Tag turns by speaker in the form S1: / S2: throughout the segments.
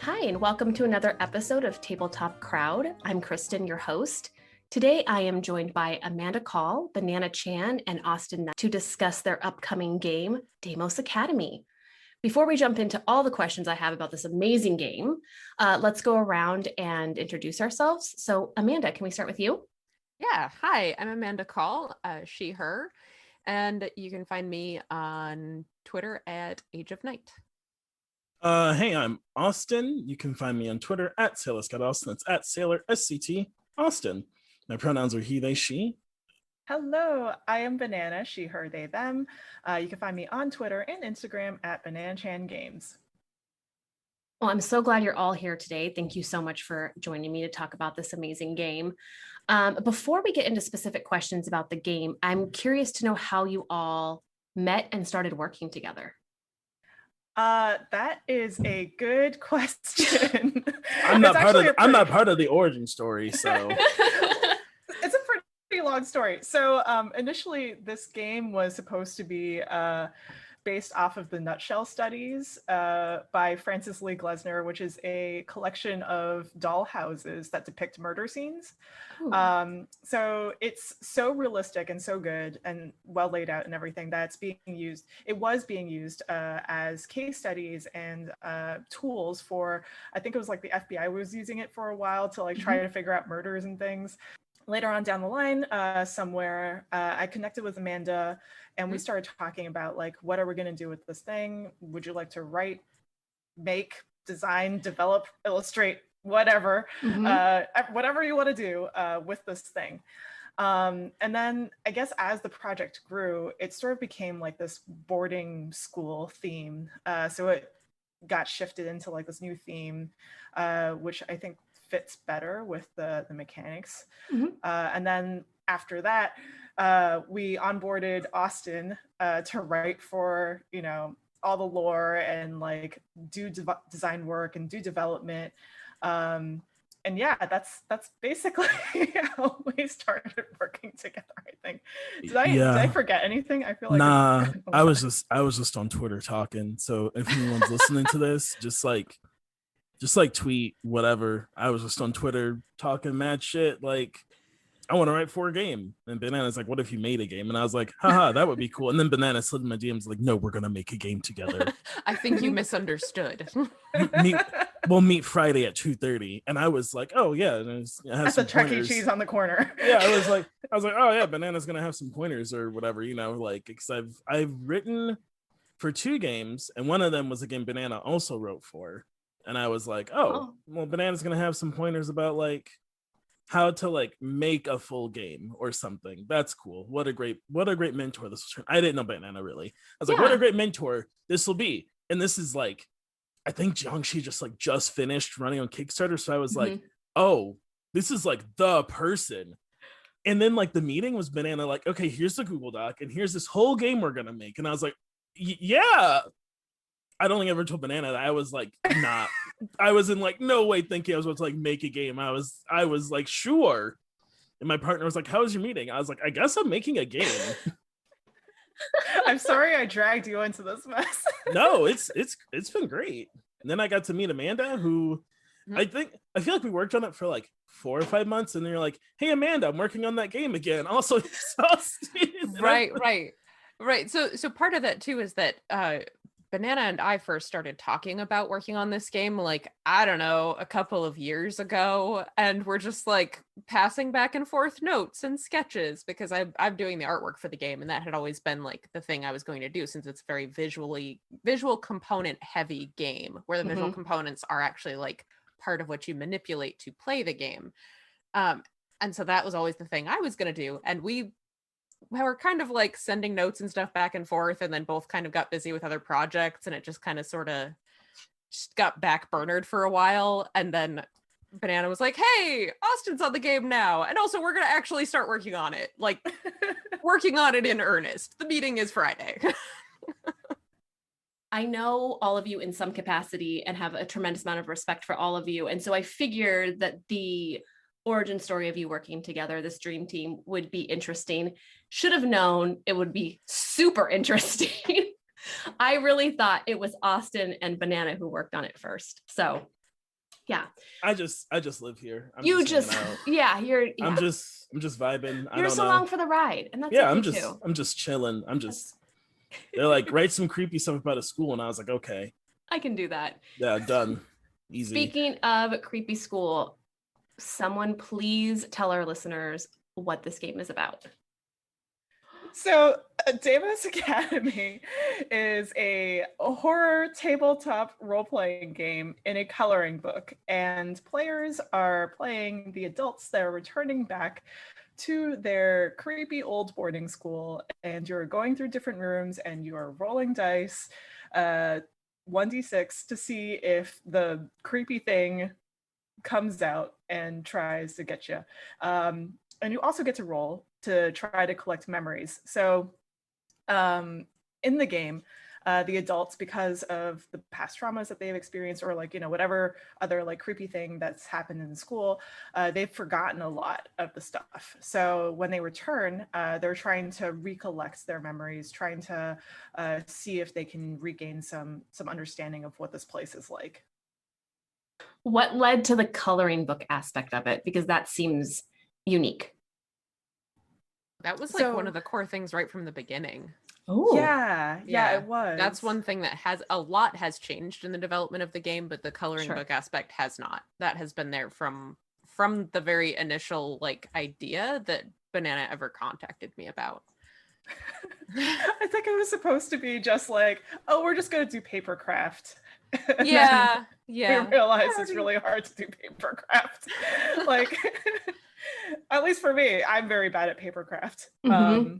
S1: Hi, and welcome to another episode of Table Top Crowd. I'm Kristin, your host. Today, I am joined by Amanda Call, Banana Chan, and Austin to discuss their upcoming game, Deimos Academy. Before we jump into all the questions I have about this amazing game, let's go around and introduce ourselves. So, Amanda, can we start with you?
S2: Yeah, hi, I'm Amanda Call, she, her, and you can find me on Twitter at Age of Night.
S3: Hey, I'm Austin. You can find me on Twitter at SailorScottAustin. That's at SailorSCT Austin. My pronouns are he, they, she.
S4: Hello, I am Banana, she, her, they, them. You can find me on Twitter and Instagram at BananaChanGames.
S1: Well, I'm so glad you're all here today. Thank you so much for joining me to talk about this amazing game. Before we get into specific questions about the game, I'm curious to know how you all met and started working together.
S4: That is a good question.
S3: I'm not part of the origin story, so
S4: it's a pretty long story. So initially, this game was supposed to be based off of the Nutshell Studies by Francis Lee Glessner, which is a collection of doll houses that depict murder scenes. So it's so realistic and so good and well laid out and everything that's being used. It was being used as case studies and tools for, I think it was like the FBI was using it for a while to like try to figure out murders and things. Later on down the line, somewhere, I connected with Amanda and we started talking about like, what are we going to do with this thing? Would you like to write, make, design, develop, illustrate, whatever, whatever you want to do with this thing. And then I guess as the project grew, it sort of became like this boarding school theme. So it got shifted into like this new theme, which I think fits better with the mechanics. And then after that, we onboarded Austin to write for, you know, all the lore and like do design work and do development. And yeah, that's basically how we started working together, I think. Did I forget anything? I feel like
S3: I was just on Twitter talking. So if anyone's listening to this, just like tweet whatever. I was just on Twitter talking mad shit like, I want to write for a game. And Banana's like, what if you made a game? And I was like, haha, that would be cool. And then Banana slid in my DMs like, no, we're gonna make a game together.
S2: I think you misunderstood.
S3: We'll meet Friday at 2:30. And I was like, oh yeah,
S4: that's a Chuck E. Cheese on the corner.
S3: Yeah, I was like, oh yeah, Banana's gonna have some pointers or whatever, you know, like, because I've written for 2 games, and one of them was a game Banana also wrote for. And I was like, oh, well, Banana's gonna have some pointers about like how to like make a full game or something. That's cool. What a great mentor this was. I didn't know Banana really. I was like, what a great mentor this will be. And this is like, I think Jiangxi just finished running on Kickstarter. So I was like, oh, this is like the person. And then like the meeting was Banana like, okay, here's the Google Doc and here's this whole game we're gonna make. And I was like, yeah. I don't think I ever told Banana that. I was like, nah. I was in like no way thinking I was about to like make a game. I was like, sure. And my partner was like, how was your meeting? I was like, I guess I'm making a game.
S4: I'm sorry I dragged you into this mess.
S3: No, it's been great. And then I got to meet Amanda, who I feel like we worked on it for like 4 or 5 months, and then you're like, hey Amanda, I'm working on that game again. Also,
S2: right. So part of that too is that Banana and I first started talking about working on this game, like, I don't know, a couple of years ago. And we're just like passing back and forth notes and sketches because I'm doing the artwork for the game. And that had always been like the thing I was going to do, since it's a very visual component heavy game where the visual components are actually like part of what you manipulate to play the game. And so that was always the thing I was going to do. And we were kind of like sending notes and stuff back and forth, and then both kind of got busy with other projects, and it just kind of sort of just got backburnered for a while. And then Banana was like, hey, Austin's on the game now, and also we're gonna actually start working on it, like working on it in earnest. The meeting is Friday.
S1: I know all of you in some capacity and have a tremendous amount of respect for all of you, and so I figured that the origin story of you working together, this dream team, would be interesting. Should have known it would be super interesting. I really thought it was Austin and Banana who worked on it first. So yeah.
S3: I just live here.
S1: You're
S3: I'm just vibing.
S1: You're just along for the ride. And that's
S3: I'm just chilling. They're like, write some creepy stuff about a school. And I was like, okay.
S1: I can do that.
S3: Yeah, done. Easy.
S1: Speaking of creepy school, someone please tell our listeners what this game is about.
S4: So, Deimos Academy is a horror tabletop role-playing game in a coloring book, and players are playing the adults that are returning back to their creepy old boarding school, and you're going through different rooms and you're rolling dice, 1d6, to see if the creepy thing comes out and tries to get you. And you also get to roll to try to collect memories. So in the game, the adults, because of the past traumas that they've experienced, or like, whatever other like creepy thing that's happened in school, they've forgotten a lot of the stuff. So when they return, they're trying to recollect their memories, trying to see if they can regain some understanding of what this place is like.
S1: What led to the coloring book aspect of it? Because that seems unique.
S2: That was like one of the core things right from the beginning.
S1: Oh,
S4: yeah, it was.
S2: That's one thing that has changed in the development of the game, but the coloring book aspect has not. That has been there from the very initial like idea that Banana ever contacted me about.
S4: I think it was supposed to be just like, oh, we're just going to do paper craft.
S2: Yeah.
S4: We realized it's really hard to do paper craft. Like, at least for me, I'm very bad at paper craft.
S1: Mm-hmm.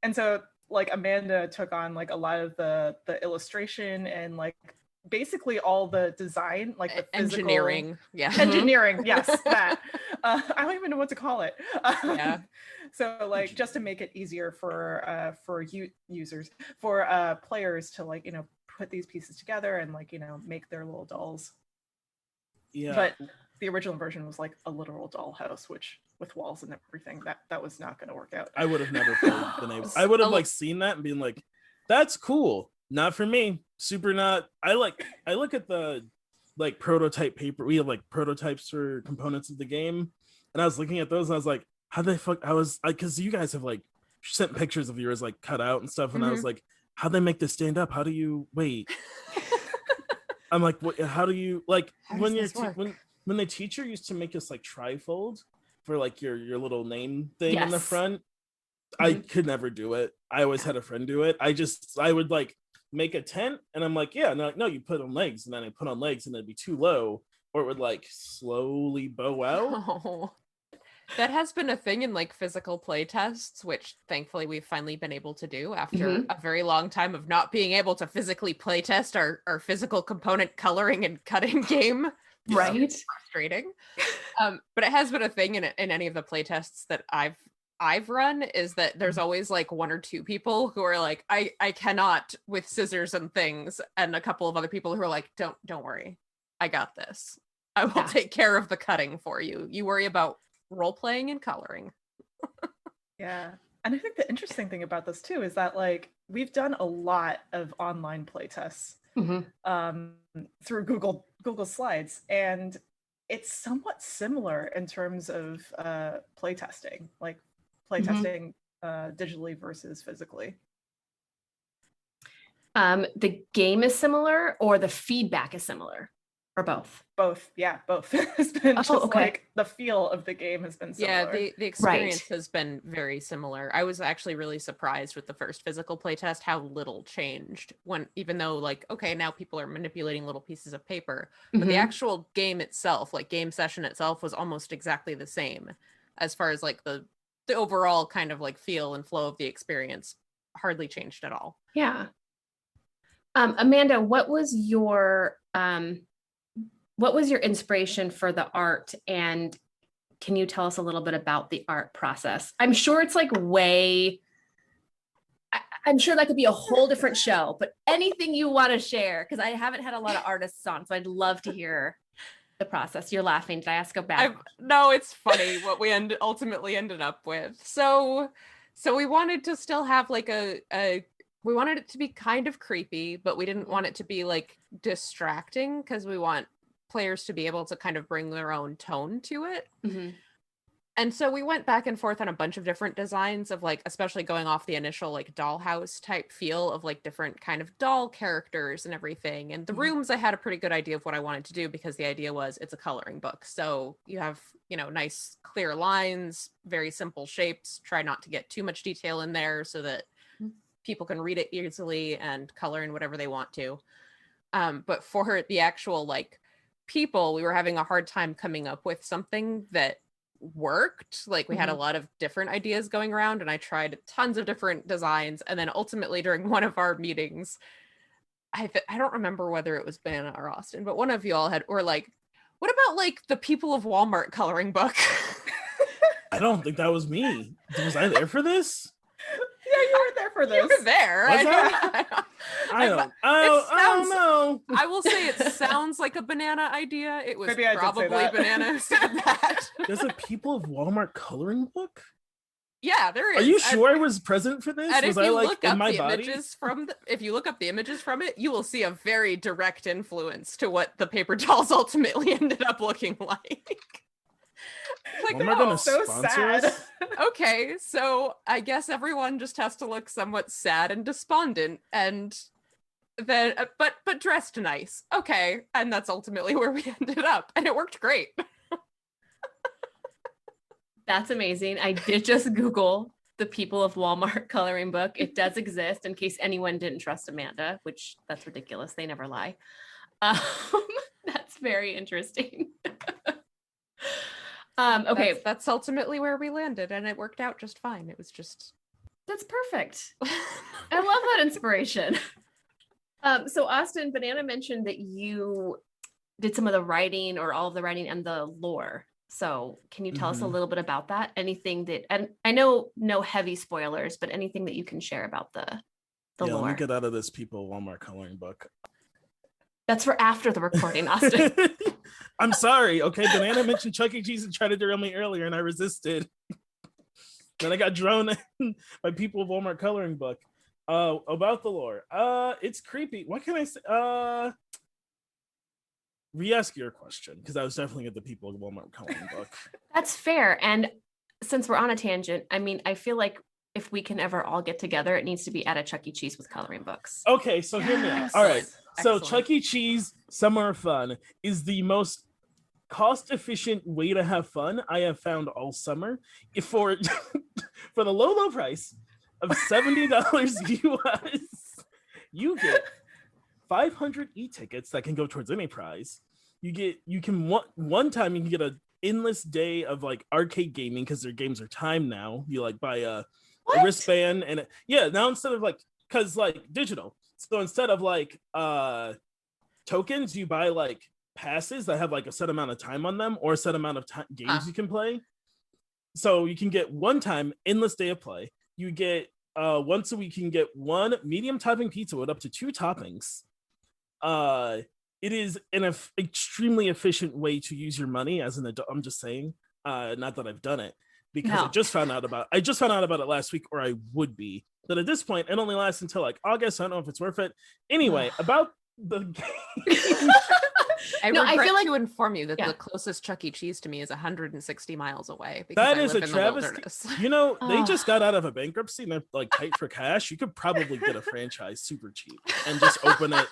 S4: And so like Amanda took on like a lot of the illustration and like basically all the design, like the physical
S2: engineering. Yeah.
S4: Engineering, yes, that. I don't even know what to call it.
S2: Yeah.
S4: So like just to make it easier for users, for players to like, put these pieces together and like, make their little dolls.
S3: Yeah.
S4: But the original version was like a literal dollhouse, which with walls and everything, that was not going to work out.
S3: I would have never been able. I would have like seen that and been like, that's cool. Not for me. Super not. I look at the like prototype paper. We have like prototypes for components of the game, and I was looking at those and I was like, how they fuck? I was like, because you guys have like sent pictures of yours like cut out and stuff, and I was like, how they make this stand up? How do you wait? I'm like, what? How do you like when you're when the teacher used to make us like trifold for like your little name thing in the front? I could never do it. I always had a friend do it. I would like make a tent and I'm like, yeah, no, you put on legs, and then I put on legs and it'd be too low, or it would like slowly bow out.
S2: Oh. That has been a thing in like physical play tests, which thankfully we've finally been able to do after a very long time of not being able to physically play test our physical component coloring and cutting game.
S1: Right.
S2: Frustrating. But it has been a thing in any of the play tests that I've run, is that there's always like one or two people who are like, I cannot with scissors and things, and a couple of other people who are like, don't worry, I got this. I will take care of the cutting for you. You worry about role playing and coloring.
S4: Yeah. And I think the interesting thing about this too is that like we've done a lot of online play tests through Google Slides, and it's somewhat similar in terms of playtesting, like playtesting digitally versus physically.
S1: The game is similar, or the feedback is similar, or both?
S4: Both. It's been like the feel of the game has been similar.
S2: Yeah, the experience has been very similar. I was actually really surprised with the first physical playtest how little changed, when even though like, okay, now people are manipulating little pieces of paper, but the actual game itself, like game session itself, was almost exactly the same as far as like the overall kind of like feel and flow of the experience hardly changed at all.
S1: Yeah. Amanda, what was your inspiration for the art, and can you tell us a little bit about the art process? I'm sure it's like I'm sure that could be a whole different show, but anything you want to share, because I haven't had a lot of artists on, so I'd love to hear. the process? You're laughing. Did I ask a bad?
S2: No, it's funny what we ultimately ended up with. So we wanted to still have like we wanted it to be kind of creepy, but we didn't want it to be like distracting because we want players to be able to kind of bring their own tone to it.
S1: Mm-hmm.
S2: And so we went back and forth on a bunch of different designs of like, especially going off the initial like dollhouse type feel of like different kind of doll characters and everything. And the rooms, I had a pretty good idea of what I wanted to do because the idea was it's a coloring book. So you have, you know, nice clear lines, very simple shapes, try not to get too much detail in there so that people can read it easily and color in whatever they want to. But for the actual like people, we were having a hard time coming up with something that worked. Like we had a lot of different ideas going around and I tried tons of different designs, and then ultimately during one of our meetings, I don't remember whether it was Banana or Austin, but one of y'all were like, what about like the People of Walmart coloring book?
S3: I don't think that was me. Was I there for this?
S4: Yeah, you were there for this.
S2: You were there.
S3: I don't know.
S2: I will say it sounds like a Banana idea. It was
S4: Maybe
S2: probably Banana who said that.
S3: There's a People of Walmart coloring book?
S2: Yeah, there is.
S3: Are you sure I was present for this?
S2: And
S3: Was
S2: if
S3: I
S2: you
S3: like
S2: look
S3: in
S2: up
S3: my
S2: the
S3: body?
S2: images if you look up the images from it, you will see a very direct influence to what the paper dolls ultimately ended up looking like. Like,
S3: Walmart gonna
S4: so
S3: sponsor
S4: sad.
S3: us?
S2: Okay, so I guess everyone just has to look somewhat sad and despondent, and then but dressed nice. Okay, and that's ultimately where we ended up, and it worked great.
S1: That's amazing. I did just Google the People of Walmart coloring book. It does exist, in case anyone didn't trust Amanda, which that's ridiculous. They never lie. That's very interesting. Okay.
S2: That's ultimately where we landed, and it worked out just fine. It was just...
S1: That's perfect. I love that inspiration. So Austin, Banana mentioned that you did some of the writing or all of the writing and the lore. So can you tell us a little bit about that? Anything that, and I know no heavy spoilers, but anything that you can share about the lore.
S3: Let me get out of this People Walmart coloring book.
S1: That's for after the recording, Austin.
S3: I'm sorry. Okay, Banana mentioned Chuck E. Cheese and tried to derail me earlier, and I resisted. Then I got drawn in by People of Walmart coloring book. About the lore. It's creepy. What can I say? Re-ask your question, because I was definitely at the People of Walmart coloring book.
S1: That's fair. And since we're on a tangent, I mean, I feel like if we can ever all get together, it needs to be at a Chuck E. Cheese with coloring books.
S3: Okay, so hear me out. All right. So
S2: Excellent.
S3: Chuck E. Cheese Summer Fun is the most cost-efficient way to have fun I have found all summer. For the low price of $70 US, you get 500 e-tickets that can go towards any prize. One time you can get an endless day of like arcade gaming because their games are timed now. You like buy a wristband and now instead of like, because like digital, so instead of like tokens, you buy like passes that have like a set amount of time on them or a set amount of games you can play. So you can get one time endless day of play. You get once a week you can get one medium topping pizza with up to 2 toppings. It is an extremely efficient way to use your money as an adult. I'm just saying, not that I've done it, because I just found out about it last week, or I would be. But at this point, it only lasts until like August. I don't know if it's worth it. Anyway, about the game.
S2: I feel like to inform you that the closest Chuck E. Cheese to me is 160 miles away. Because
S3: That
S2: I
S3: is
S2: live
S3: a
S2: in the
S3: travesty.
S2: wilderness.
S3: You know, they just got out of a bankruptcy and they're like tight for cash. You could probably get a franchise super cheap and just open it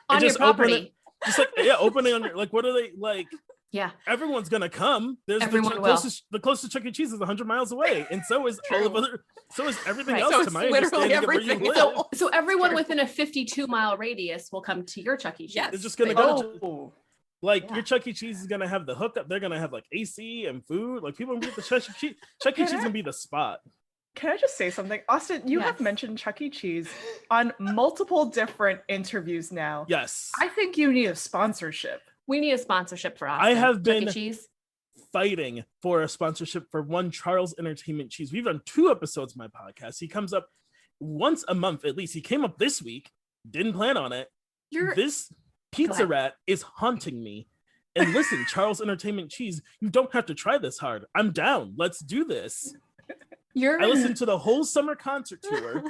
S1: on your property.
S3: Just like open it on your, like, what are they like?
S1: Yeah,
S3: everyone's gonna come. There's the closest Chuck E. Cheese is 100 miles away, and so is all of other. So is everything else.
S2: So
S3: to my
S2: literally
S3: understanding
S2: everything.
S3: Of where you live.
S1: So everyone within a 52-mile radius will come to your Chuck E. Cheese.
S2: Yes.
S3: They're just gonna go. Your Chuck E. Cheese is gonna have the hookup. They're gonna have like AC and food. Like people can get the Chuck E. Cheese. Chuck E. Cheese is gonna be the spot.
S4: Can I just say something? Austin, you have mentioned Chuck E. Cheese on multiple different interviews now.
S3: Yes.
S4: I think you need a sponsorship.
S1: We need a sponsorship for Austin.
S3: I have been
S1: Chuck E. Cheese.
S3: Fighting for a sponsorship for one Charles Entertainment Cheese. We've done 2 episodes of my podcast. He comes up once a month at least. He came up this week. Didn't plan on it. This pizza rat is haunting me. And listen, Charles Entertainment Cheese, you don't have to try this hard. I'm down. Let's do this. I listened to the whole summer concert tour.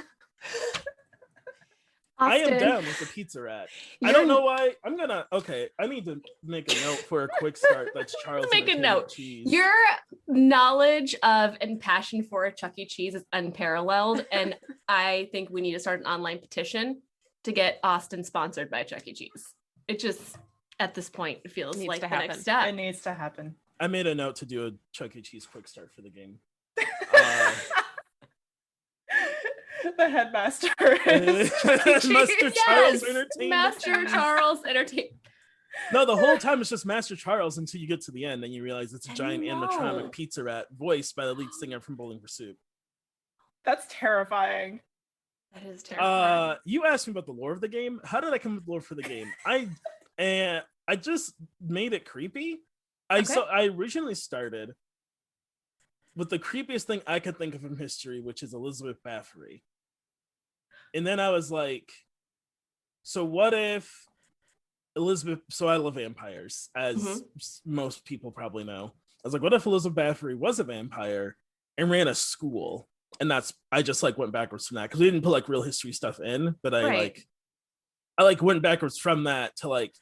S3: I am down with the Pizza Rat. I don't know why. I need to make a note for a quick start. That's Charles Entertainment Cheese.
S1: Your knowledge of and passion for Chuck E. Cheese is unparalleled. And I think we need to start an online petition to get Austin sponsored by Chuck E. Cheese. It just, at this point, it feels like the next step.
S4: It needs to happen.
S3: I made a note to do a Chuck E. Cheese quick start for the game.
S4: The headmaster is
S3: Master Charles Entertainment.
S1: Master Charles Entertainment.
S3: No, the whole time it's just Master Charles until you get to the end and you realize it's a giant animatronic Pizza Rat voiced by the lead singer from Bowling for Soup.
S4: That's terrifying.
S1: That is terrifying.
S3: You asked me about the lore of the game. How did I come up with the lore for the game? I just made it creepy. I originally started with the creepiest thing I could think of from history, which is Elizabeth Bathory. And then I was like, so what if Elizabeth, so I love vampires, as most people probably know. I was like, what if Elizabeth Bathory was a vampire and ran a school? And I just like went backwards from that because we didn't put like real history stuff in, but I went backwards from that to like,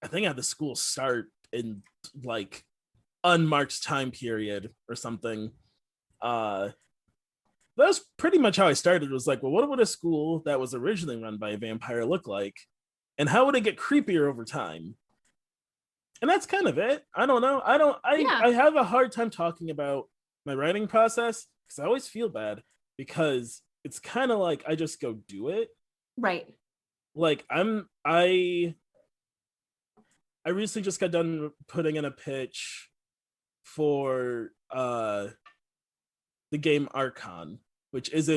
S3: I think I had the school start in like unmarked time period or something. That was pretty much how I started. It was like, well, what would a school that was originally run by a vampire look like? And how would it get creepier over time? And that's kind of it. I don't know. I have a hard time talking about my writing process because I always feel bad because it's kind of like I just go do it.
S1: Right.
S3: Like I recently just got done putting in a pitch for the game Archon, which is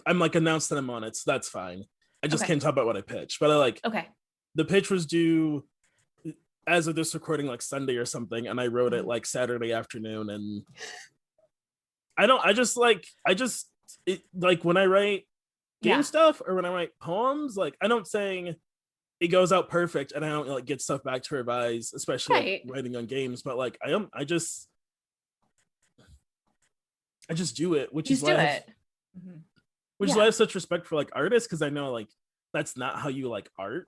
S3: I'm like announced that I'm on it, so that's fine. I just can't talk about what I pitched, but the pitch was due as of this recording like Sunday or something, and I wrote it like Saturday afternoon, and when I write game stuff or when I write poems, like I don't saying it goes out perfect and I don't like get stuff back to revise, especially like, writing on games, but like I just do it, which is why I have such respect for like artists, because I know like that's not how you like art,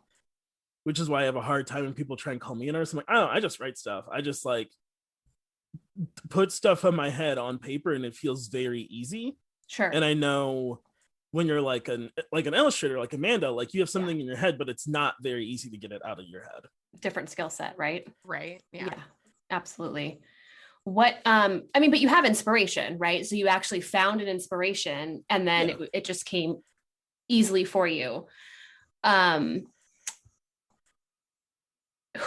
S3: which is why I have a hard time when people try and call me an artist. I'm like, I don't know, I just write stuff. I just like put stuff on my head on paper and it feels very easy.
S1: Sure.
S3: And I know when you're like an illustrator, like Amanda, like you have something in your head, but it's not very easy to get it out of your head.
S1: Different skill set, right?
S2: Right. Yeah,
S1: absolutely. But you have inspiration, right? So you actually found an inspiration and then it just came easily for you. Who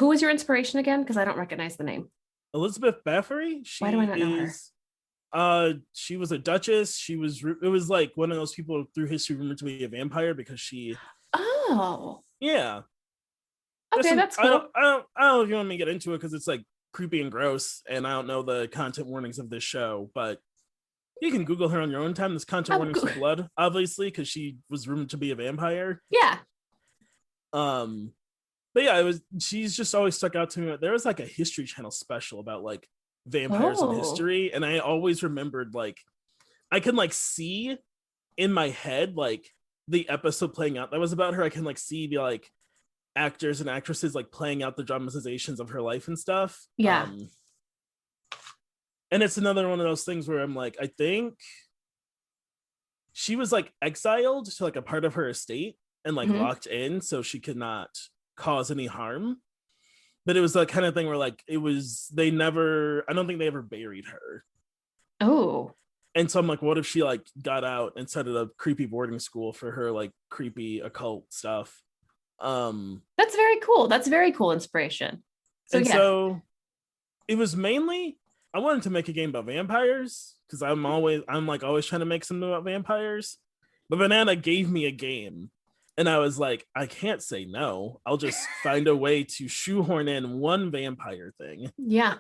S1: was your inspiration again? Because I don't recognize the name.
S3: Elizabeth Bathory.
S1: Why do I not know her?
S3: She was a duchess. It was like one of those people through history rumored to be a vampire because she.
S1: Oh.
S3: Yeah.
S1: Okay, that's cool.
S3: I don't know if you want me to get into it because it's like creepy and gross, and I don't know the content warnings of this show, but you can Google her on your own time. There's content warnings for blood, obviously, because she was rumored to be a vampire.
S1: Yeah.
S3: But yeah, she's just always stuck out to me. There was like a History Channel special about like vampires in history, and I always remembered like I can like see in my head like the episode playing out that was about her. I can like see the like actors and actresses like playing out the dramatizations of her life and stuff.
S1: Yeah.
S3: And it's another one of those things where I'm like, I think she was like exiled to like a part of her estate and like locked in so she could not cause any harm. But it was that kind of thing where like I don't think they ever buried her.
S1: Oh.
S3: And so I'm like, what if she like got out and started a creepy boarding school for her like creepy occult stuff?
S1: That's very cool. That's very cool inspiration. So
S3: it was mainly I wanted to make a game about vampires because I'm always trying to make something about vampires. But Banana gave me a game and I was like, I can't say no. I'll just find a way to shoehorn in one vampire thing.
S1: Yeah.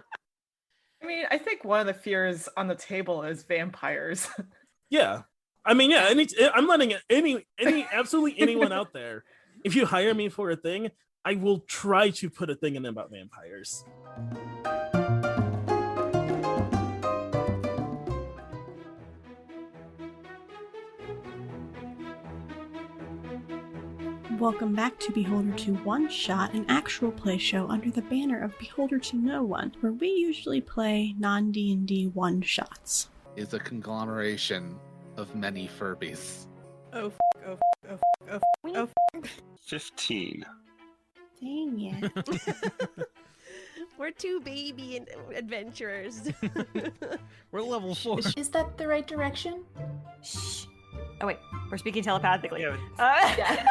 S4: I mean, I think one of the fears on the table is vampires.
S3: Yeah. I mean, yeah, I'm letting absolutely anyone out there. If you hire me for a thing, I will try to put a thing in about vampires.
S5: Welcome back to Beholder to One Shot, an actual play show under the banner of Beholder to No One, where we usually play non-D&D one-shots.
S6: Is a conglomeration of many Furbies.
S5: Oh, oh, oh, oh, oh.
S7: 15.
S5: Dang it.
S8: We're two baby adventurers.
S9: We're level 4.
S10: Is that the right direction?
S8: Shh. Oh wait, we're speaking telepathically.
S10: Yeah.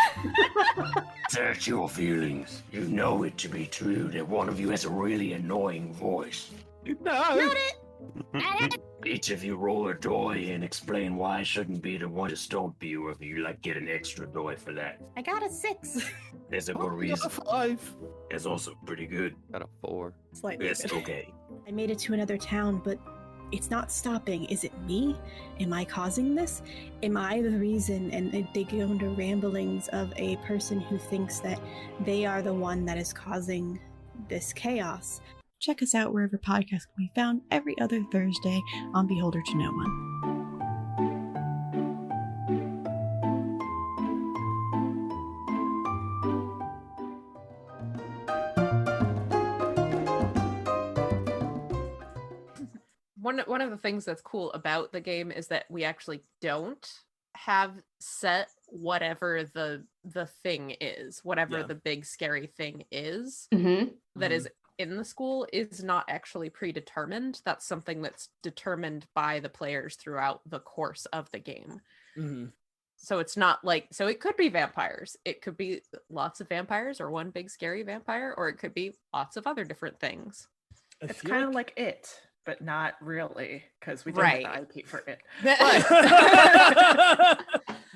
S7: Search your feelings. You know it to be true that one of you has a really annoying voice.
S9: No!
S7: Each of you roll a die and explain why I shouldn't be the one to stomp you, or if you get an extra die for that.
S8: I got a 6.
S7: There's a good reason.
S9: 5.
S7: It's also pretty good.
S6: Got a 4.
S5: Slightly
S7: It's
S5: good.
S7: okay.
S5: I made it to another town, but it's not stopping. Is it me? Am I causing this? Am I the reason? And they go into ramblings of a person who thinks that they are the one that is causing this chaos. Check us out wherever podcasts can be found every other Thursday on Beholder to No One.
S2: One of the things that's cool about the game is that we actually don't have set whatever the thing is, whatever the big scary thing is that is in the school is not actually predetermined. That's something that's determined by the players throughout the course of the game. So it's not like, so it could be vampires, it could be lots of vampires or one big scary vampire, or it could be lots of other different things.
S4: It's kind of like it, but not really, because we don't have the IP for it.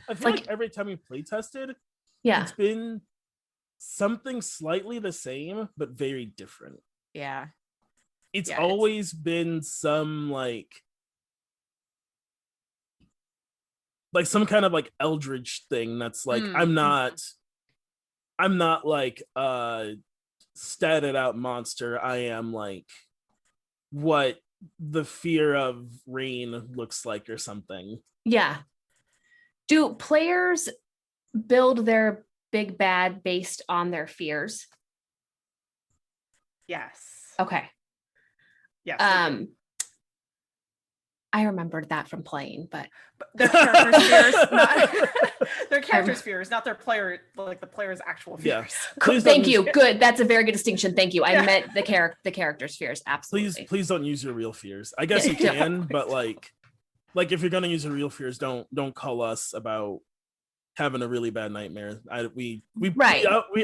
S3: I feel like every time we play tested, it's been something slightly the same, but very different.
S2: Yeah.
S3: It's always been some like some kind of like eldritch thing that's like, I'm not like a statted out monster. I am like what the fear of rain looks like or something.
S1: Yeah. Do players build their big bad based on their fears?
S4: Yes.
S1: Okay.
S4: Yes.
S1: I remembered that from playing, but
S4: their characters' fears, not their characters' fears, not their player, like the player's actual fears.
S1: Yeah. Thank you. Good. That's a very good distinction. Thank you. I meant the character's fears. Absolutely.
S3: Please don't use your real fears. I guess you can, but like if you're gonna use your real fears, don't call us about having a really bad nightmare. We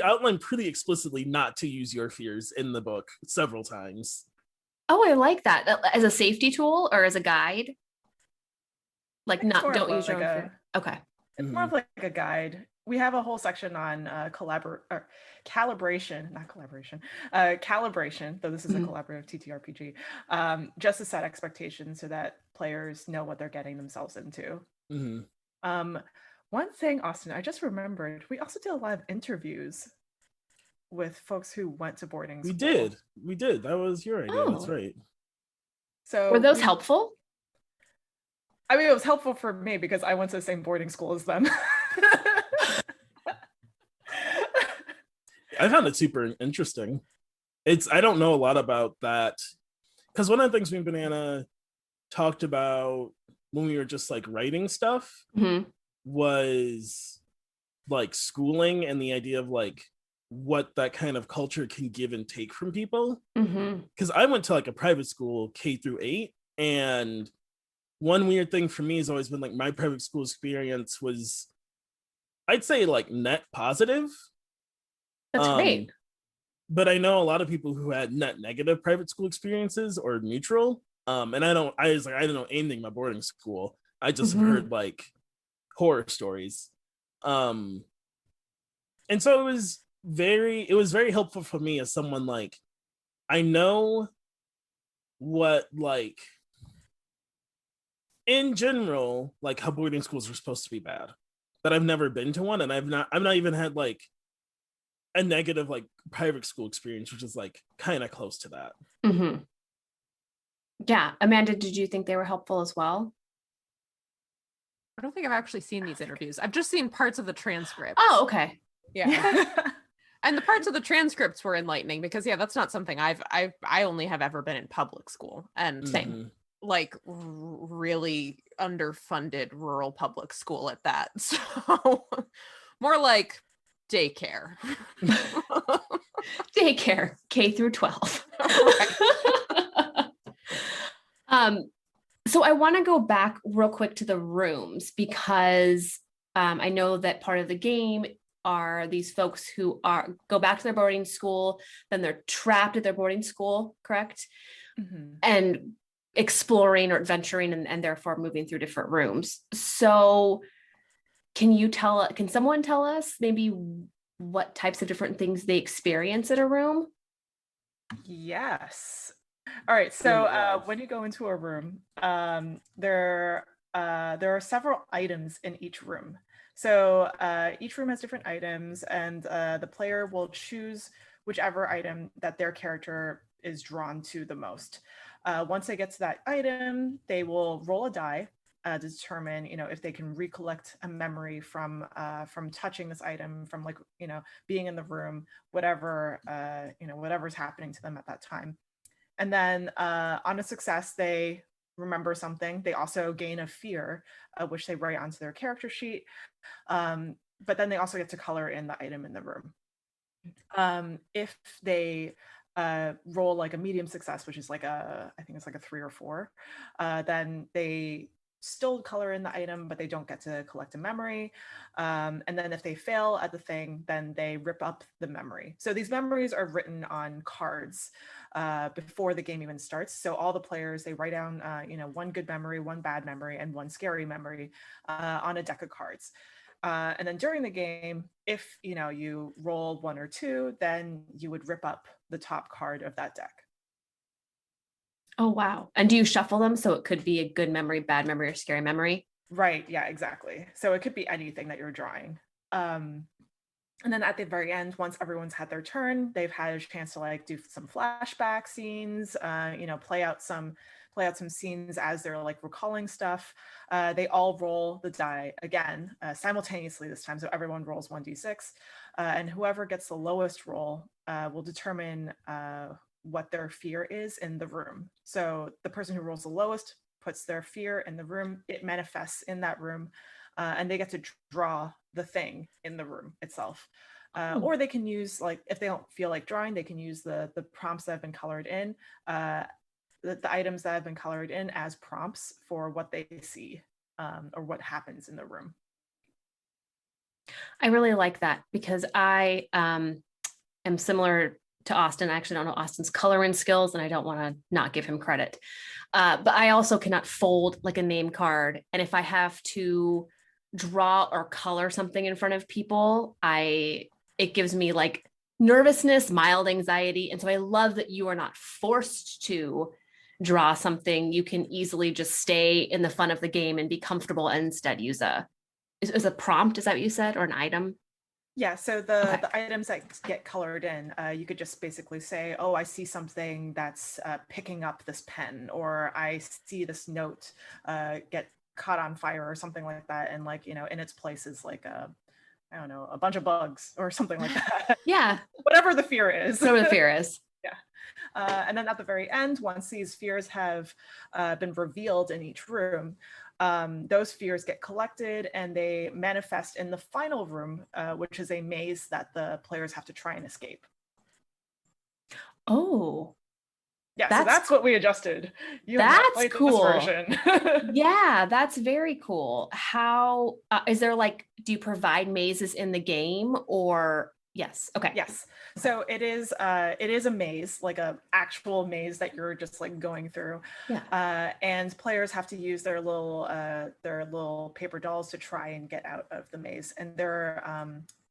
S3: outline pretty explicitly not to use your fears in the book several times.
S1: Oh, I like that. As a safety tool or as a guide? Like don't use your own fear. Okay.
S4: It's more of like a guide. We have a whole section on calibration, though this is a collaborative TTRPG, just to set expectations so that players know what they're getting themselves into. One thing, Austin, I just remembered, we also did a lot of interviews with folks who went to boarding school.
S3: We did. That was your idea. That's right.
S4: So
S1: were those helpful?
S4: I mean, it was helpful for me because I went to the same boarding school as them.
S3: I found it super interesting. I don't know a lot about that because one of the things me and Banana talked about when we were just like writing stuff was like schooling and the idea of like what that kind of culture can give and take from people. Because I went to like a private school K-8, and one weird thing for me has always been like my private school experience was, I'd say, like net positive.
S1: That's great.
S3: But I know a lot of people who had net negative private school experiences or neutral. And I don't know anything about boarding school. I just heard like horror stories. And so it was very helpful for me as someone like, I know what like in general, like how boarding schools are supposed to be bad, but I've never been to one, and I've not even had like a negative like private school experience, which is like kind of close to that.
S1: Mm-hmm. Yeah. Amanda, did you think they were helpful as well?
S2: I don't think I've actually seen these interviews. I've just seen parts of the transcripts.
S1: Oh, okay.
S2: Yeah. And the parts of the transcripts were enlightening because that's not something I only have ever been in public school, and
S1: Same.
S2: like really underfunded rural public school at that. So more like daycare.
S1: Daycare, K through 12. So I want to go back real quick to the rooms because I know that part of the game are these folks who go back to their boarding school, then they're trapped at their boarding school, correct?
S4: Mm-hmm.
S1: And exploring or adventuring and therefore moving through different rooms. So can someone tell us maybe what types of different things they experience in a room?
S4: Yes. All right. So when you go into a room, there are several items in each room. So each room has different items, and the player will choose whichever item that their character is drawn to the most. Once they get to that item, they will roll a die to determine, if they can recollect a memory from touching this item, from being in the room, whatever's happening to them at that time. And then on a success, they remember something. They also gain a fear, which they write onto their character sheet. But then they also get to color in the item in the room. If they roll like a medium success, which is I think it's like a 3 or 4, then they still color in the item, but they don't get to collect a memory. And then if they fail at the thing, then they rip up the memory. So these memories are written on cards before the game even starts. So all the players, they write down, one good memory, one bad memory, and one scary memory on a deck of cards. And then during the game, if you roll 1 or 2, then you would rip up the top card of that deck.
S1: Oh, wow. And do you shuffle them? So it could be a good memory, bad memory, or scary memory?
S4: Right. Yeah, exactly. So it could be anything that you're drawing. And then at the very end, once everyone's had their turn, they've had a chance to do some flashback scenes, play out some scenes as they're recalling stuff. They all roll the die again simultaneously this time. So everyone rolls 1d6, and whoever gets the lowest roll will determine what their fear is in the room. So the person who rolls the lowest puts their fear in the room. It manifests in that room, and they get to draw the thing in the room itself. Or they can use, if they don't feel like drawing, they can use the prompts that have been colored in, the items that have been colored in as prompts for what they see or what happens in the room.
S1: I really like that because I am similar to Austin. I actually don't know Austin's coloring skills, and I don't want to not give him credit. But I also cannot fold a name card. And if I have to draw or color something in front of people, it gives me nervousness, mild anxiety. And so I love that you are not forced to draw something. You can easily just stay in the fun of the game and be comfortable and instead use a prompt. Is that what you said? Or an item?
S4: Yeah, so the items that get colored in, you could just basically say, oh, I see something that's picking up this pen, or I see this note get caught on fire or something like that. And in its place is I don't know, a bunch of bugs or something like that.
S1: Yeah.
S4: Whatever the fear is.
S1: Whatever the fear is.
S4: Yeah. And then at the very end, once these fears have been revealed in each room, those fears get collected and they manifest in the final room, which is a maze that the players have to try and escape.
S1: Oh.
S4: Yeah, so that's what we adjusted.
S1: That's cool.
S4: This version.
S1: Yeah, that's very cool. How is there do you provide mazes in the game or yes? Okay.
S4: Yes. So it is a maze, a actual maze that you're just going through.
S1: Yeah.
S4: And players have to use their little paper dolls to try and get out of the maze. And there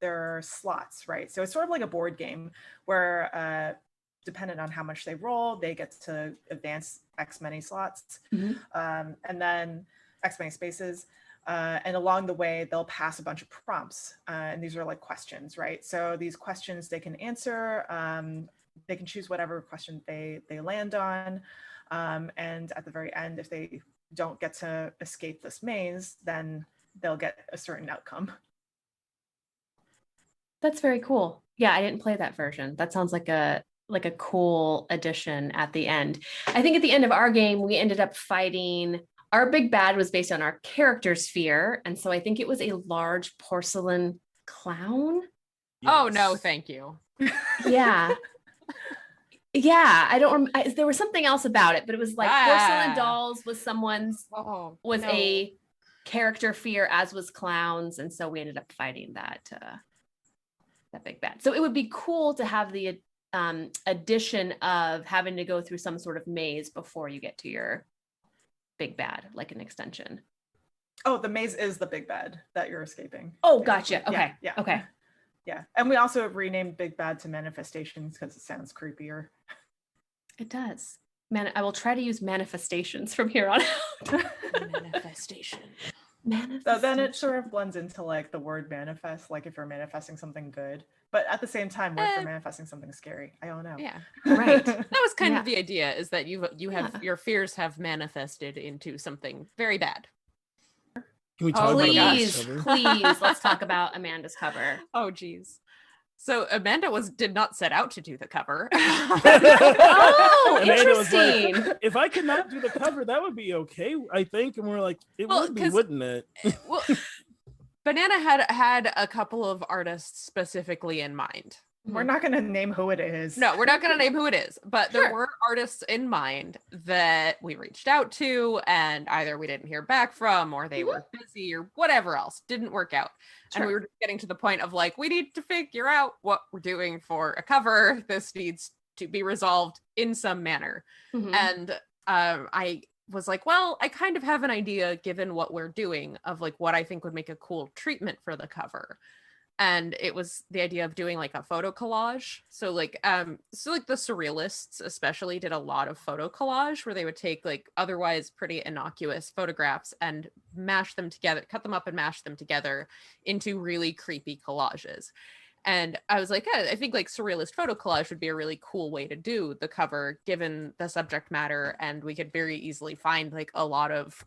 S4: are slots, right? So it's sort of like a board game where dependent on how much they roll, they get to advance X many slots,
S1: Mm-hmm.
S4: and then X many spaces. And along the way, they'll pass a bunch of prompts. And these are like questions, right? So these questions they can answer. They can choose whatever question they land on. And at the very end, if they don't get to escape this maze, then they'll get a certain outcome.
S1: That's very cool. Yeah, I didn't play that version. That sounds like a cool addition at the end. I think at the end of our game, we ended up fighting. Our big bad was based on our character's fear. And so I think it was a large porcelain clown.
S3: Yes.
S2: Oh, no, thank you.
S1: Yeah. Yeah, I don't remember. There was something else about it, but it was like porcelain dolls was someone's, a character fear, as was clowns. And so we ended up fighting that big bad. So it would be cool to have the addition of having to go through some sort of maze before you get to your big bad, like an extension.
S4: Oh, the maze is the big bad that you're escaping.
S1: Oh, gotcha. Okay.
S4: Yeah.
S1: Okay.
S4: Yeah. And we also renamed Big Bad to Manifestations because it sounds creepier.
S1: It does. Man, I will try to use manifestations from here on out.
S2: Manifestation.
S4: So then it sort of blends into like the word manifest, like if you're manifesting something good, but at the same time, what if you're manifesting something scary? I don't know.
S2: Yeah.
S1: Right.
S2: That was kind of the idea, is that you have your fears have manifested into something very bad.
S3: Can we talk
S1: please, let's talk about Amanda's cover.
S2: Oh, geez. So Amanda did not set out to do the cover.
S1: Oh,
S3: Amanda
S1: interesting.
S3: was like, if I could not do the cover, that would be okay, I think. And we're like, would be, wouldn't it?
S2: Well, Banana had a couple of artists specifically in mind.
S4: We're not going to name who it is.
S2: No, we're not going to name who it is, but there were artists in mind that we reached out to, and either we didn't hear back from, or they were busy, or whatever else didn't work out. And we were getting to the point of like, we need to figure out what we're doing for a cover. This needs to be resolved in some manner. And I was like, well, I kind of have an idea, given what we're doing, of like what I think would make a cool treatment for the cover. And it was the idea of doing like a photo collage. So like the surrealists especially did a lot of photo collage, where they would take like otherwise pretty innocuous photographs and mash them together, cut them up and mash them together into really creepy collages. And I was like, I think like surrealist photo collage would be a really cool way to do the cover, given the subject matter. And we could very easily find like a lot of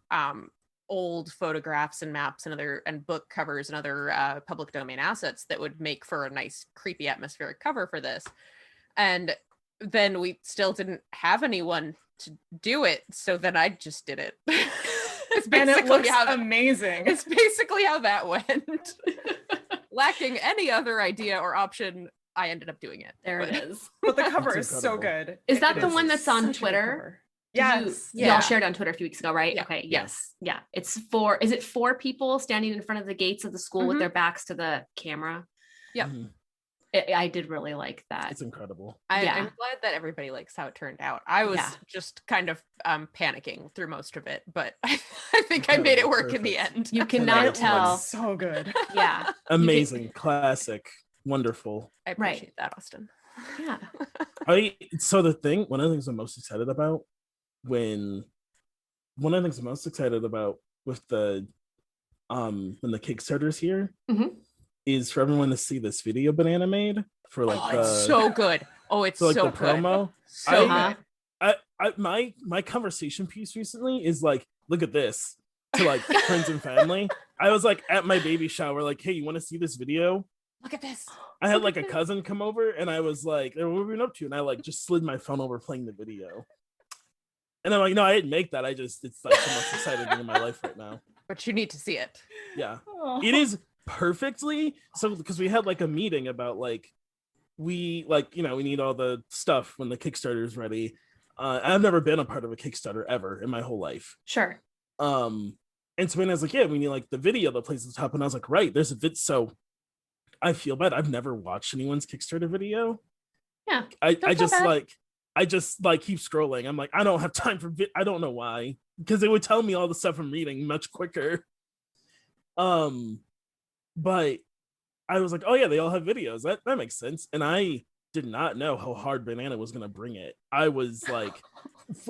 S2: old photographs and maps and book covers and other public domain assets that would make for a nice creepy atmospheric cover for this. And then we still didn't have anyone to do it, so then I just did it. It's basically
S4: and it looks amazing.
S2: It's basically how that went. Lacking any other idea or option, I ended up doing it.
S1: There it is.
S4: But the cover is so good.
S1: Is that the one that's on Twitter?
S4: Yes.
S1: Y'all shared on Twitter a few weeks ago, right?
S2: Yeah.
S1: Okay. Yes. Yeah. Is it 4 people standing in front of the gates of the school with their backs to the camera?
S2: Yeah.
S1: I did really like that.
S3: It's incredible.
S2: I'm glad that everybody likes how it turned out. I was just kind of panicking through most of it, but I think I made it work in the end.
S1: You cannot tell.
S4: So good.
S1: Yeah.
S3: Amazing. Classic. Wonderful.
S2: I appreciate that, Austin.
S1: Yeah.
S3: One of the things I'm most excited about with the when the Kickstarter's here is for everyone to see this video Banana made for like
S2: it's so good. It's
S3: so like
S2: so
S3: the promo.
S2: So good.
S3: My conversation piece recently is like, look at this, to like friends and family. I was like at my baby shower, like, hey, you want to see this video?
S2: Look at this.
S3: I had like a cousin come over, and I was like, what were we up to? And I like just slid my phone over playing the video. And I'm like, no, I didn't make that. it's like the most exciting thing in my life right now.
S2: But you need to see it.
S3: Yeah. It is perfectly. So, because we had like a meeting about like, we need all the stuff when the Kickstarter is ready. I've never been a part of a Kickstarter ever in my whole life.
S1: Sure.
S3: And so when I was like, yeah, we need like the video that plays at the top. And I was like, right, there's a vid. So I feel bad. I've never watched anyone's Kickstarter video.
S1: Yeah.
S3: I just keep scrolling. I'm like, I don't have time for I don't know why, because it would tell me all the stuff I'm reading much quicker. But I was like, oh yeah, they all have videos. That makes sense. And I did not know how hard Banana was gonna bring it. I was like,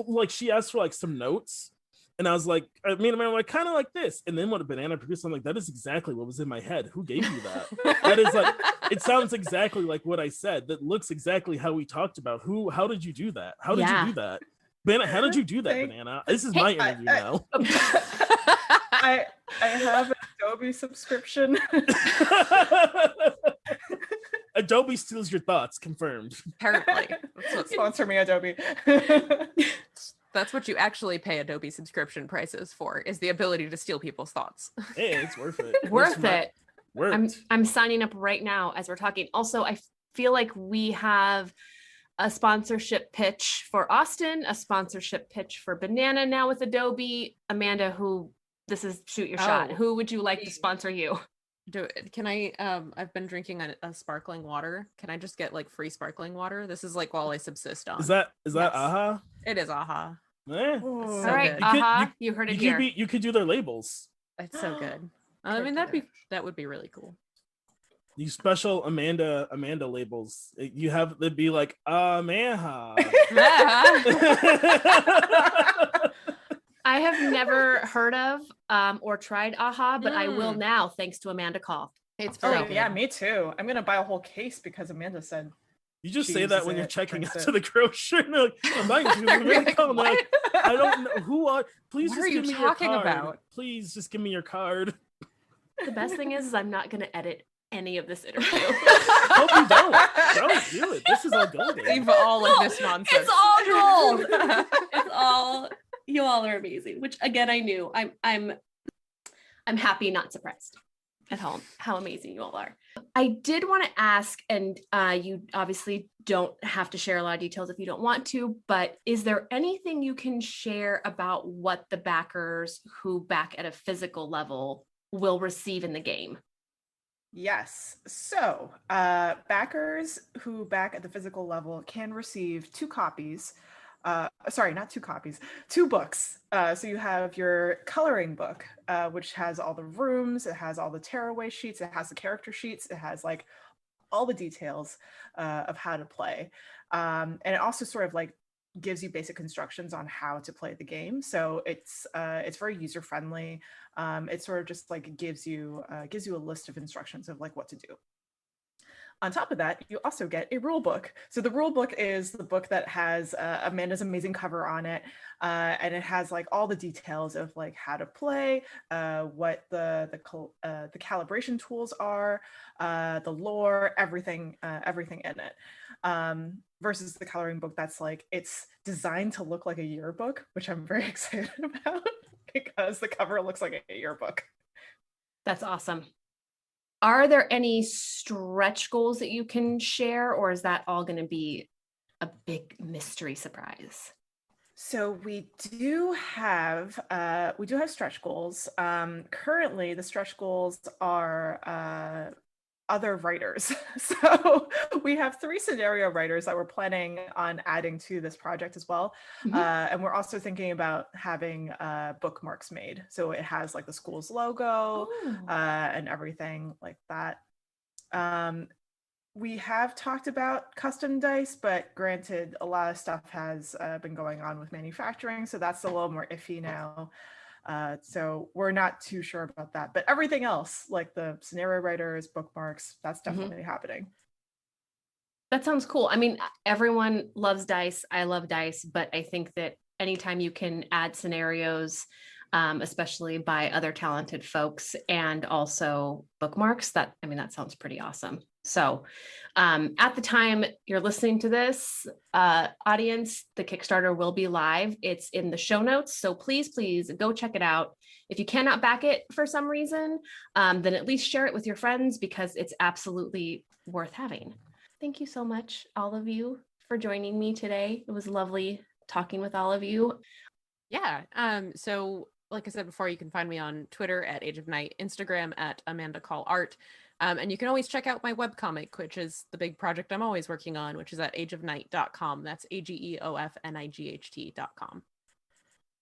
S3: like she asked for like some notes, And I was like, I mean, I'm like, kind of like this. And then when a banana produced, I'm like, that is exactly what was in my head. Who gave you that? That is like, it sounds exactly like what I said. That looks exactly how we talked about. How did you do that? How did you do that? Banana, how did you do that, Banana? This is my interview now.
S4: I have an Adobe subscription.
S3: Adobe steals your thoughts, confirmed.
S2: Apparently.
S4: Sponsor me, Adobe.
S2: That's what you actually pay Adobe subscription prices for, is the ability to steal people's thoughts.
S3: Hey, it's worth it.
S1: Worth it.
S3: Worth.
S1: I'm signing up right now as we're talking. Also, I feel like we have a sponsorship pitch for Austin, a sponsorship pitch for Banana now with Adobe. Amanda, this is shoot your shot. Who would you like to sponsor you?
S2: Can I I've been drinking a sparkling water. Can I just get like free sparkling water? This is like all I subsist on.
S3: Is that AHA?
S2: It is AHA.
S1: All right, AHA, you heard it here.
S3: You could do their labels.
S2: It's so good. I mean, that would be really cool.
S3: These special Amanda labels. They'd be like Amanda.
S1: I have never heard of or tried AHA, but I will now, thanks to Amanda Call.
S2: It's very
S4: good. Yeah, me too. I'm gonna buy a whole case because Amanda said.
S3: You just say that when you're checking out to the grocery. Like, I'm buying like, I don't know who are. Please
S2: what
S3: just
S2: are
S3: give
S2: you
S3: me
S2: talking
S3: your card.
S2: about?
S3: Please just give me your card.
S1: The best thing is I'm not gonna edit any of this interview.
S3: Hope you don't do it. This is all gold.
S2: Leave all of this nonsense.
S1: It's all gold. It's all. You all are amazing. Which again, I knew. I'm happy, not surprised at how amazing you all are. I did want to ask, and you obviously don't have to share a lot of details if you don't want to, but is there anything you can share about what the backers who back at a physical level will receive in the game?
S4: Yes. So backers who back at the physical level can receive 2 copies. Not 2 copies, 2 books. So you have your coloring book, which has all the rooms, it has all the tearaway sheets, it has the character sheets, it has like all the details of how to play. And it also sort of like gives you basic instructions on how to play the game. So it's very user friendly. It sort of just like gives you a list of instructions of like what to do. On top of that, you also get a rule book. So the rule book is the book that has Amanda's amazing cover on it, and it has like all the details of like how to play, what the calibration tools are, the lore, everything in it. Versus the coloring book that's like it's designed to look like a yearbook, which I'm very excited about because the cover looks like a yearbook.
S1: That's awesome. Are there any stretch goals that you can share, or is that all going to be a big mystery surprise?
S4: So we do have stretch goals. Currently, the stretch goals are other writers. So we have 3 scenario writers that we're planning on adding to this project as well. Mm-hmm. And we're also thinking about having bookmarks made. So it has like the school's logo and everything like that. We have talked about custom dice, but granted, a lot of stuff has been going on with manufacturing. So that's a little more iffy now. So we're not too sure about that, but everything else, like the scenario writers, bookmarks, that's definitely happening.
S1: That sounds cool. I mean, everyone loves dice. I love dice, but I think that anytime you can add scenarios, especially by other talented folks, and also bookmarks, that sounds pretty awesome. So at the time you're listening to this, audience, the Kickstarter will be live. It's in the show notes. So please go check it out. If you cannot back it for some reason, then at least share it with your friends because it's absolutely worth having. Thank you so much, all of you, for joining me today. It was lovely talking with all of you.
S2: Yeah. So like I said before, you can find me on Twitter at Age of Night, Instagram at Amanda Call Art. And you can always check out my webcomic, which is the big project I'm always working on, which is at ageofnight.com. That's AGEOFNIGHT.com.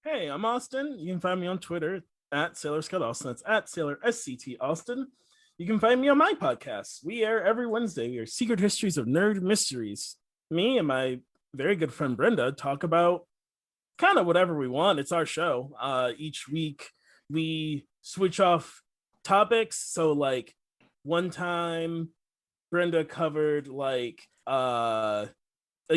S3: Hey, I'm Austin. You can find me on Twitter at Sailor Scott Austin. That's at Sailor SCT Austin. You can find me on my podcast. We air every Wednesday. We are Secret Histories of Nerd Mysteries. Me and my very good friend Brenda talk about kind of whatever we want. It's our show. Each week we switch off topics. So like one time Brenda covered like a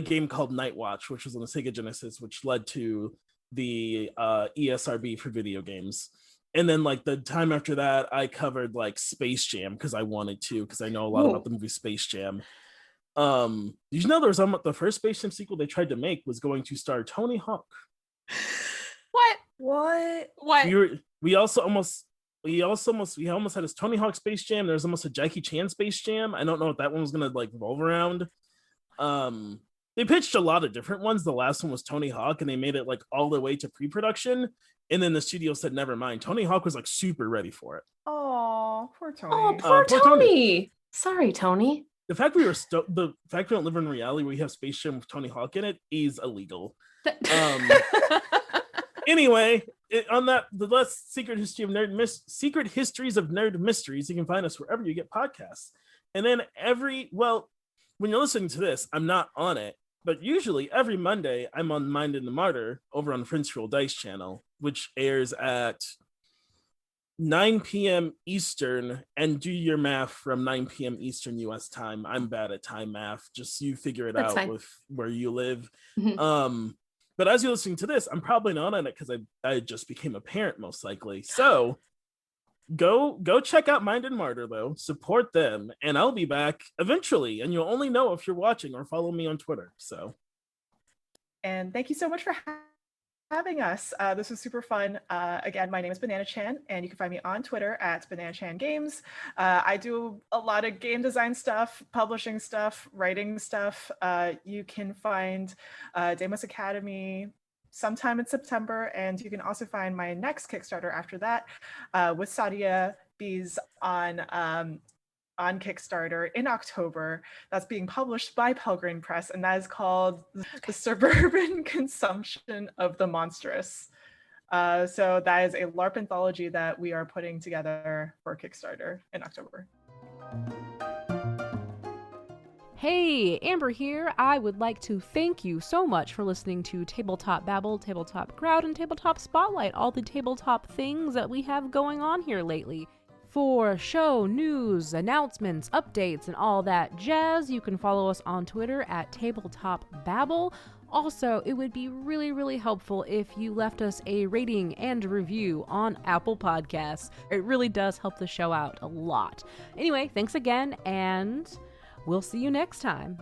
S3: game called Night Watch, which was on the Sega Genesis, which led to the ESRB for video games. And then like the time after that, I covered like Space Jam because I wanted to, because I know a lot about the movie Space Jam. Did you know there was the first Space Jam sequel they tried to make was going to star Tony Hawk?
S2: What?
S3: We almost had this Tony Hawk Space Jam. There was almost a Jackie Chan Space Jam. I don't know what that one was gonna like revolve around. They pitched a lot of different ones. The last one was Tony Hawk, and they made it like all the way to pre-production. And then the studio said, "Never mind." Tony Hawk was like super ready for it.
S4: Oh, poor Tony.
S1: Oh, poor Tony. Sorry, Tony.
S3: The fact we don't live in reality where we have Space Jam with Tony Hawk in it is illegal. Anyway, on that, the less secret histories of nerd mysteries, you can find us wherever you get podcasts. And then when you're listening to this, I'm not on it, but usually every Monday I'm on Mind and the Martyr over on Prince Roll Dice channel, which airs at 9 p.m. Eastern, and do your math from 9 p.m. Eastern US time. I'm bad at time math. Just you figure it out with where you live.
S1: Mm-hmm.
S3: But as you're listening to this, I'm probably not on it because I just became a parent, most likely. So go check out Mind and Martyr, though. Support them, and I'll be back eventually. And you'll only know if you're watching or follow me on Twitter. So,
S4: and thank you so much for having us. This was super fun. Again, my name is Banana Chan, and you can find me on Twitter at Banana Chan Games. I do a lot of game design stuff, publishing stuff, writing stuff. You can find Deimos Academy sometime in September, and you can also find my next Kickstarter after that with Sadia Bees on Kickstarter in October. That's being published by Pelgrane Press, and that is called The Suburban Consumption of the Monstrous. So that is a LARP anthology that we are putting together for Kickstarter in October.
S11: Hey, Amber here. I would like to thank you so much for listening to Tabletop Babble, Tabletop Crowd, and Tabletop Spotlight, all the tabletop things that we have going on here lately. For show news, announcements, updates, and all that jazz, you can follow us on Twitter at Tabletop Babble. Also, it would be really, really helpful if you left us a rating and review on Apple Podcasts. It really does help the show out a lot. Anyway, thanks again, and we'll see you next time.